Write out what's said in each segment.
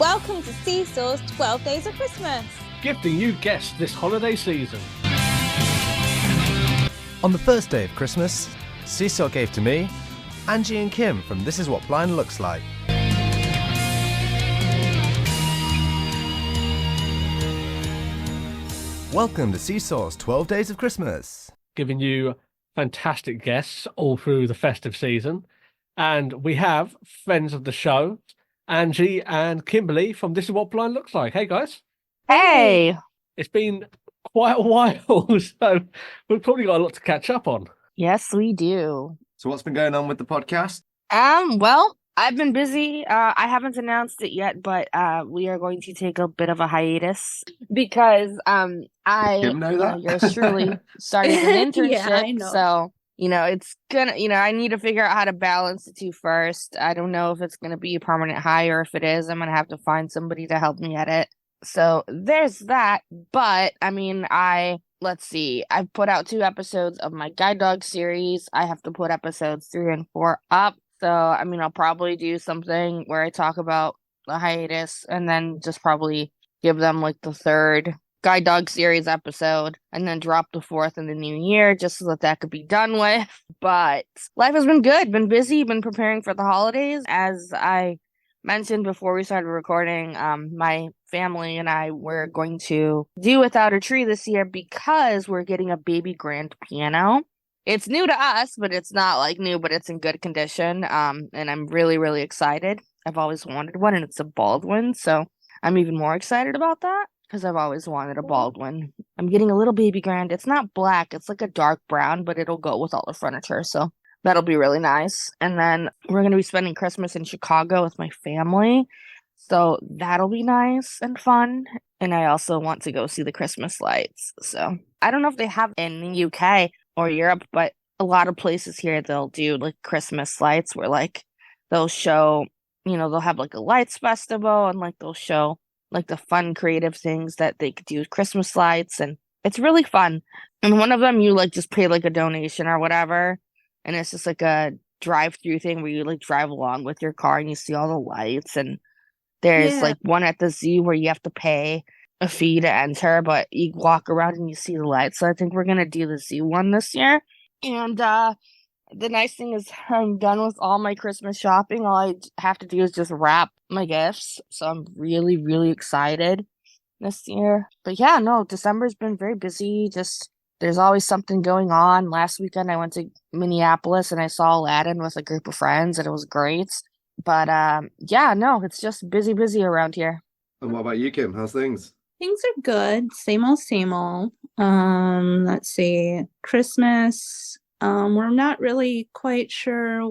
Welcome to Seesaw's 12 Days of Christmas. Gifting you guests this holiday season. On the first day of Christmas, Seesaw gave to me, Angie and Kim from This Is What Blind Looks Like. Welcome to Seesaw's 12 Days of Christmas. Giving you fantastic guests all through the festive season. And we have friends of the show, Angie and Kimberly from This Is What Blind Looks Like. Hey, guys. Hey! It's been quite a while, so we've probably got a lot to catch up on. Yes, we do. So what's been going on with the podcast? Well, I've been busy. I haven't announced it yet, but we are going to take a bit of a hiatus because Kim know that? yours truly started an internship. Yeah, I know. So, it's gonna, I need to figure out how to balance the two first. I don't know if it's gonna be a permanent hire. If it is, I'm gonna have to find somebody to help me edit. So there's that. But let's see. I've put out 2 episodes of my guide dog series. I have to put episodes 3 and 4 up. So, I'll probably do something where I talk about the hiatus and then just probably give them like the 3rd guide dog series episode and then drop the 4th in the new year just so that could be done with. But life has been good, been busy, been preparing for the holidays. As I mentioned before we started recording, my family and I were going to do without a tree this year because we're getting a baby grand piano. It's new to us, but it's not like new, but it's in good condition. And I'm really, really excited. I've always wanted one, and it's a Baldwin, so I'm even more excited about that because I've always wanted a Baldwin. I'm getting a little baby grand. It's not black. It's like a dark brown, but it'll go with all the furniture, so that'll be really nice. And then we're going to be spending Christmas in Chicago with my family, so that'll be nice and fun. And I also want to go see the Christmas lights. So I don't know if they have in the UK or Europe, but a lot of places here, they'll do like Christmas lights where like they'll show, they'll have like a lights festival and like they'll show like the fun creative things that they could do with Christmas lights. And it's really fun. And one of them, you like just pay like a donation or whatever. And it's just like a drive-through thing where you like drive along with your car and you see all the lights. And there's like one at the zoo where you have to pay a fee to enter, but you walk around and you see the lights. So I think we're gonna do the zoo one this year. And the nice thing is I'm done with all my Christmas shopping. All I have to do is just wrap my gifts. So I'm really, really excited this year. But yeah, no, December's been very busy. Just there's always something going on. Last weekend I went to Minneapolis and I saw Aladdin with a group of friends and it was great. But it's just busy around here. And what about you, Kim? How's things? Things are good. Same old, same old. Let's see. Christmas. We're not really quite sure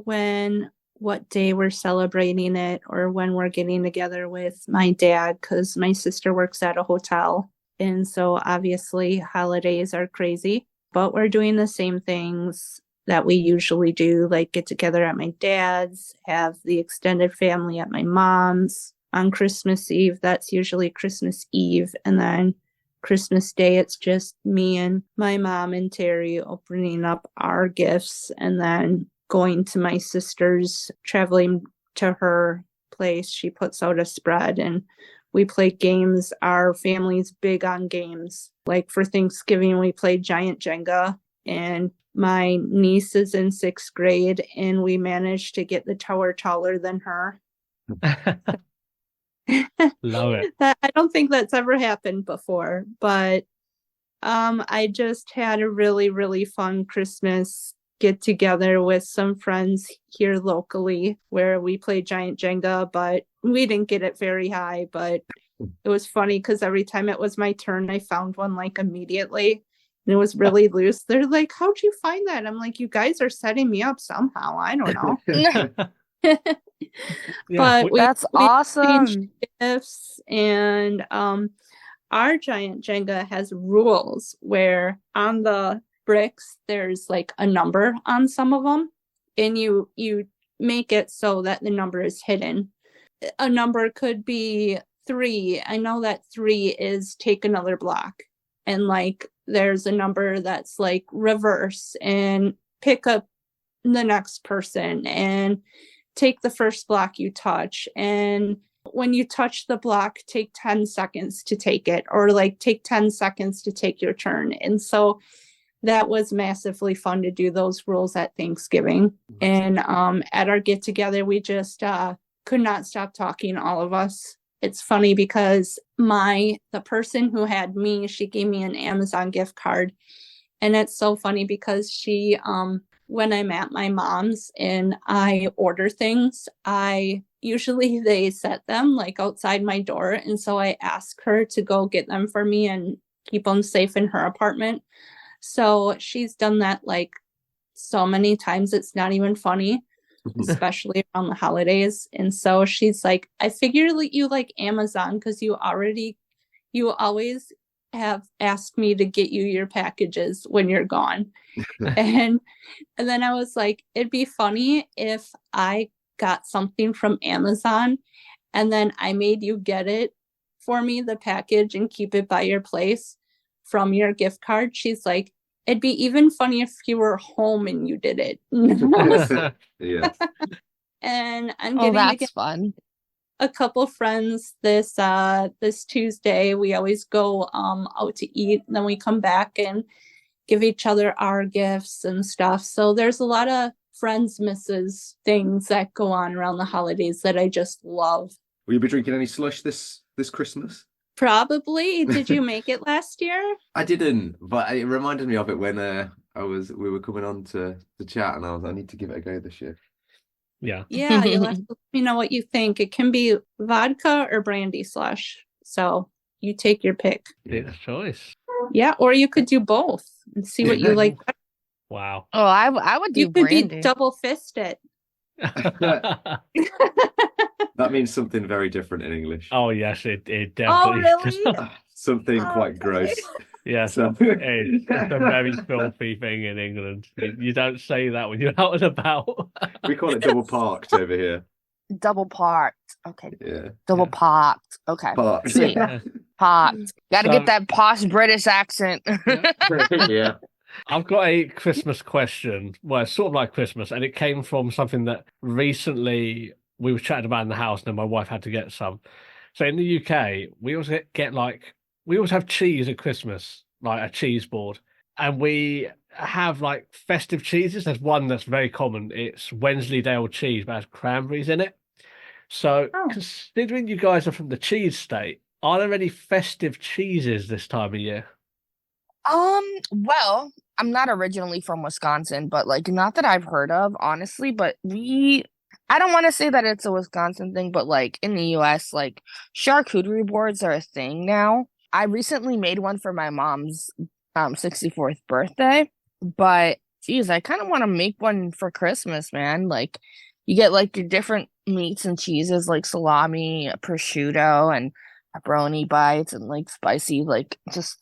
what day we're celebrating it or when we're getting together with my dad because my sister works at a hotel. And so obviously holidays are crazy, but we're doing the same things that we usually do, like get together at my dad's, have the extended family at my mom's. On Christmas Eve, that's usually Christmas Eve. And then Christmas Day, it's just me and my mom and Terry opening up our gifts and then going to my sister's, traveling to her place. She puts out a spread and we play games. Our family's big on games. Like for Thanksgiving, we played Giant Jenga and my niece is in 6th grade and we managed to get the tower taller than her. Love it. I don't think that's ever happened before, but I just had a really, really fun Christmas get together with some friends here locally where we played Giant Jenga, but we didn't get it very high, but it was funny because every time it was my turn, I found one like immediately and it was really loose. They're like, how'd you find that? I'm like, you guys are setting me up somehow. I don't know. But that's awesome. Gifts and our Giant Jenga has rules where on the bricks there's like a number on some of them and you make it so that the number is hidden. A number could be 3. I know that 3 is take another block, and like there's a number that's like reverse and pick up the next person and take the first block you touch, and when you touch the block, take 10 seconds to take it, or like take 10 seconds to take your turn. And so that was massively fun to do those rules at Thanksgiving. And at our get together, we just could not stop talking, all of us. It's funny because the person who had me, she gave me an Amazon gift card. And it's so funny because she, when I'm at my mom's and I order things, usually they set them like outside my door. And so I ask her to go get them for me and keep them safe in her apartment. So she's done that like so many times, it's not even funny, especially around the holidays. And so she's like, I figure you like Amazon because you always have asked me to get you your packages when you're gone. and then I was like, it'd be funny if I got something from Amazon and then I made you get it for me, the package, and keep it by your place from your gift card. She's like, it'd be even funny if you were home and you did it. Yeah. And I'm Oh, getting that's fun. a couple friends this Tuesday. We always go out to eat, and then we come back and give each other our gifts and stuff. So there's a lot of friends, misses things that go on around the holidays that I just love. Will you be drinking any slush this Christmas? Probably. Did you make it last year? I didn't, but it reminded me of it when we were coming on to chat, and I need to give it a go this year. Yeah. Yeah, you'll have to let me know what you think. It can be vodka or brandy slush. So you take your pick. It's a choice. Yeah, or you could do both and see what you like. Wow. Oh, I would do You could brandy. double fist it. That means something very different in English. Oh, yes, it definitely Oh, really? does. Something Oh, quite okay. gross. Yes, So- it's a very filthy thing in England. You don't say that when you're out and about. We call it double parked over here. Double parked. Okay. Yeah. Double Yeah. parked. Okay. Parked. Sweet. Parked. Got to So- get that posh British accent. Yeah. I've got a Christmas question. Well, it's sort of like Christmas, and it came from something that recently we were chatting about in the house, and then my wife had to get some. So in the UK, we always we always have cheese at Christmas, like a cheese board, and we have like festive cheeses. There's one that's very common. It's Wensleydale cheese, but has cranberries in it. So considering you guys are from the cheese state, are there any festive cheeses this time of year? Well, I'm not originally from Wisconsin, but like not that I've heard of, honestly, but I don't want to say that it's a Wisconsin thing, but like in the US, like charcuterie boards are a thing now. I recently made one for my mom's 64th birthday, but geez, I kind of want to make one for Christmas, man. Like you get like your different meats and cheeses like salami, prosciutto, and pepperoni bites, and like spicy, like just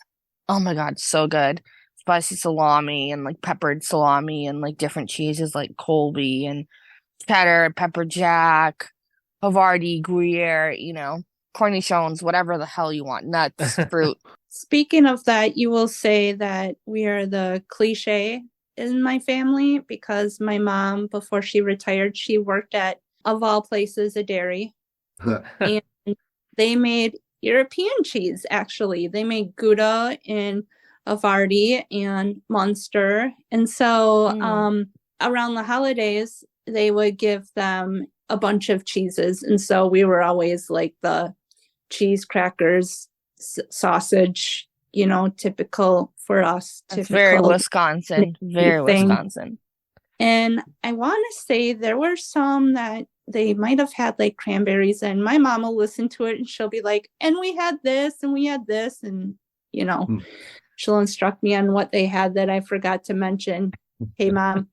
oh my God, so good. Spicy salami and like peppered salami and like different cheeses like Colby and cheddar, pepper jack, Havarti, Gruyere, cornichons, whatever the hell you want, nuts, fruit. Speaking of that, you will say that we are the cliche in my family because my mom, before she retired, she worked at, of all places, a dairy. And they made European cheese, actually. They made Gouda and Havarti and Munster. And so around the holidays, they would give them a bunch of cheeses. And so we were always like the cheese crackers, sausage, typical for us. It's very Wisconsin. Very thing. Wisconsin. And I want to say there were some that they might have had like cranberries, and my mom will listen to it and she'll be like, and we had this and we had this. And, she'll instruct me on what they had that I forgot to mention. Hey, Mom.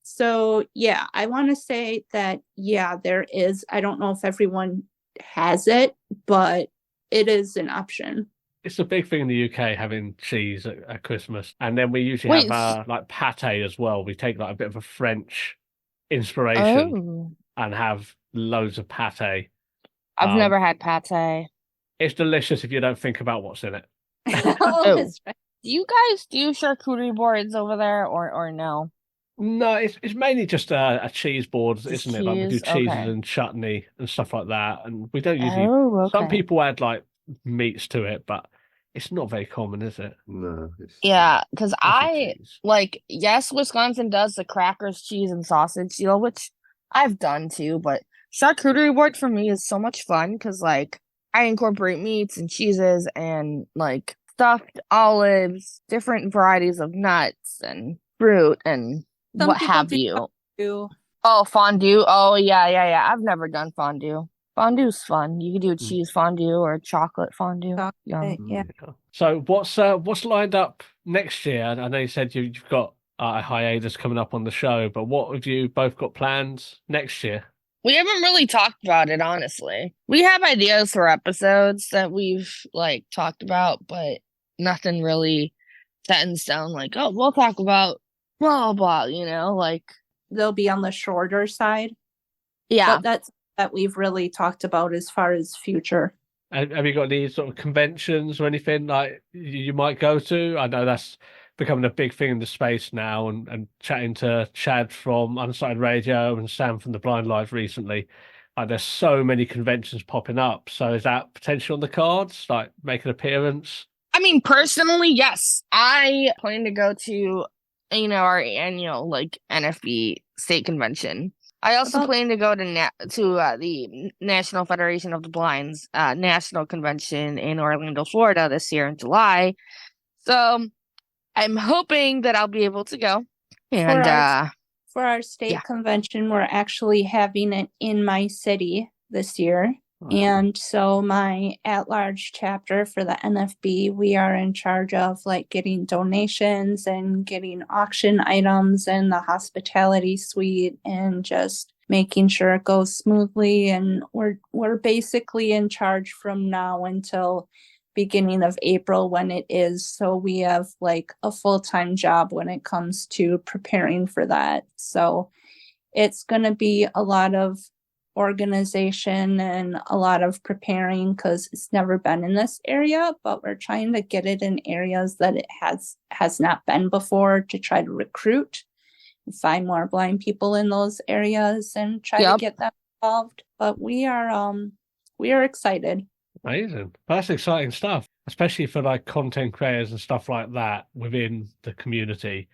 So, yeah, I want to say that, yeah, there is. I don't know if everyone has it, but it is an option. It's a big thing in the UK having cheese at Christmas. And then we usually have like pate as well. We take like a bit of a French inspiration and have loads of pate. I've never had pate. It's delicious if you don't think about what's in it. That's right. Do you guys do charcuterie boards over there or no? No, it's mainly just a cheese board, Just isn't it? Like we do cheese? cheeses Okay. and chutney and stuff like that, and we don't usually. Oh, Some okay. people add like meats to it, but it's not very common, is it? No, it's Yeah, because Mostly cheese. yes, Wisconsin does the crackers, cheese, and sausage deal, which I've done too, but charcuterie board for me is so much fun because, like, I incorporate meats and cheeses and, like, stuffed olives, different varieties of nuts and fruit and Some what people have do you. too. Oh, fondue. Oh, yeah. I've never done fondue. Fondue's fun. You could do a cheese fondue or a chocolate fondue. Chocolate, Yum. yeah. So what's lined up next year? I know you said you've got a hiatus coming up on the show, but what have you both got planned next year? We haven't really talked about it, honestly. We have ideas for episodes that we've like talked about, but nothing really set in stone. Like, oh, we'll talk about blah blah, like They'll be on the shorter side. yeah. But that's that we've really talked about as far as future. Have you got any sort of conventions or anything like you might go to? I know that's becoming a big thing in the space now, and chatting to Chad from Unsighted Radio and Sam from The Blind Life recently. There's so many conventions popping up. So is that potential on the cards? Like make an appearance? I mean, personally, yes. I plan to go to, our annual like NFB state convention. I also plan to go to the National Federation of the Blind's national convention in Orlando, Florida this year in July. So I'm hoping that I'll be able to go. And For our state convention, we're actually having it in my city this year. And so my at-large chapter for the NFB, we are in charge of like getting donations and getting auction items and the hospitality suite and just making sure it goes smoothly. And we're basically in charge from now until beginning of April when it is. So we have like a full-time job when it comes to preparing for that. So it's going to be a lot of organization and a lot of preparing because it's never been in this area, but we're trying to get it in areas that it has not been before to try to recruit and find more blind people in those areas and try to get them involved. But we are excited. Amazing. That's exciting stuff, especially for like content creators and stuff like that within the community.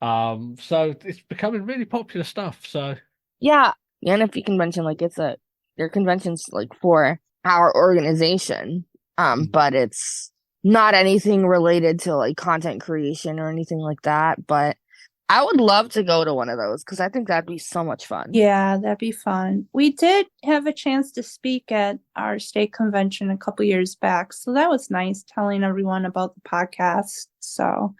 So it's becoming really popular stuff. So yeah. The NFP convention, like their convention's like for our organization, but it's not anything related to like content creation or anything like that. But I would love to go to one of those because I think that'd be so much fun. Yeah, that'd be fun. We did have a chance to speak at our state convention a couple years back, so that was nice, telling everyone about the podcast. So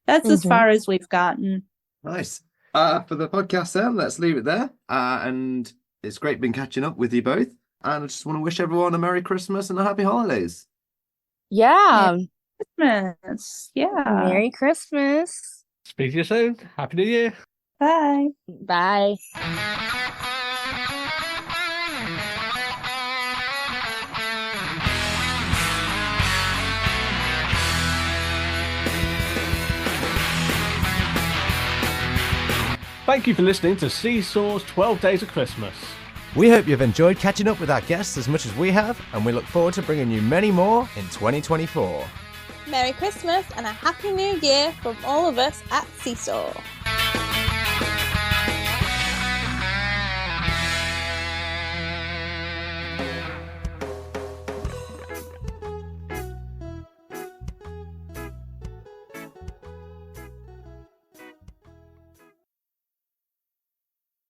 that's as far as we've gotten. Nice. For the podcast then, let's leave it there. And it's great being catching up with you both. And I just want to wish everyone a Merry Christmas and a Happy Holidays. Yeah. Christmas. Yeah. Merry Christmas. Speak to you soon. Happy New Year. Bye. Bye. Thank you for listening to Seesaw's 12 Days of Christmas. We hope you've enjoyed catching up with our guests as much as we have, and we look forward to bringing you many more in 2024. Merry Christmas and a Happy New Year from all of us at Seesaw.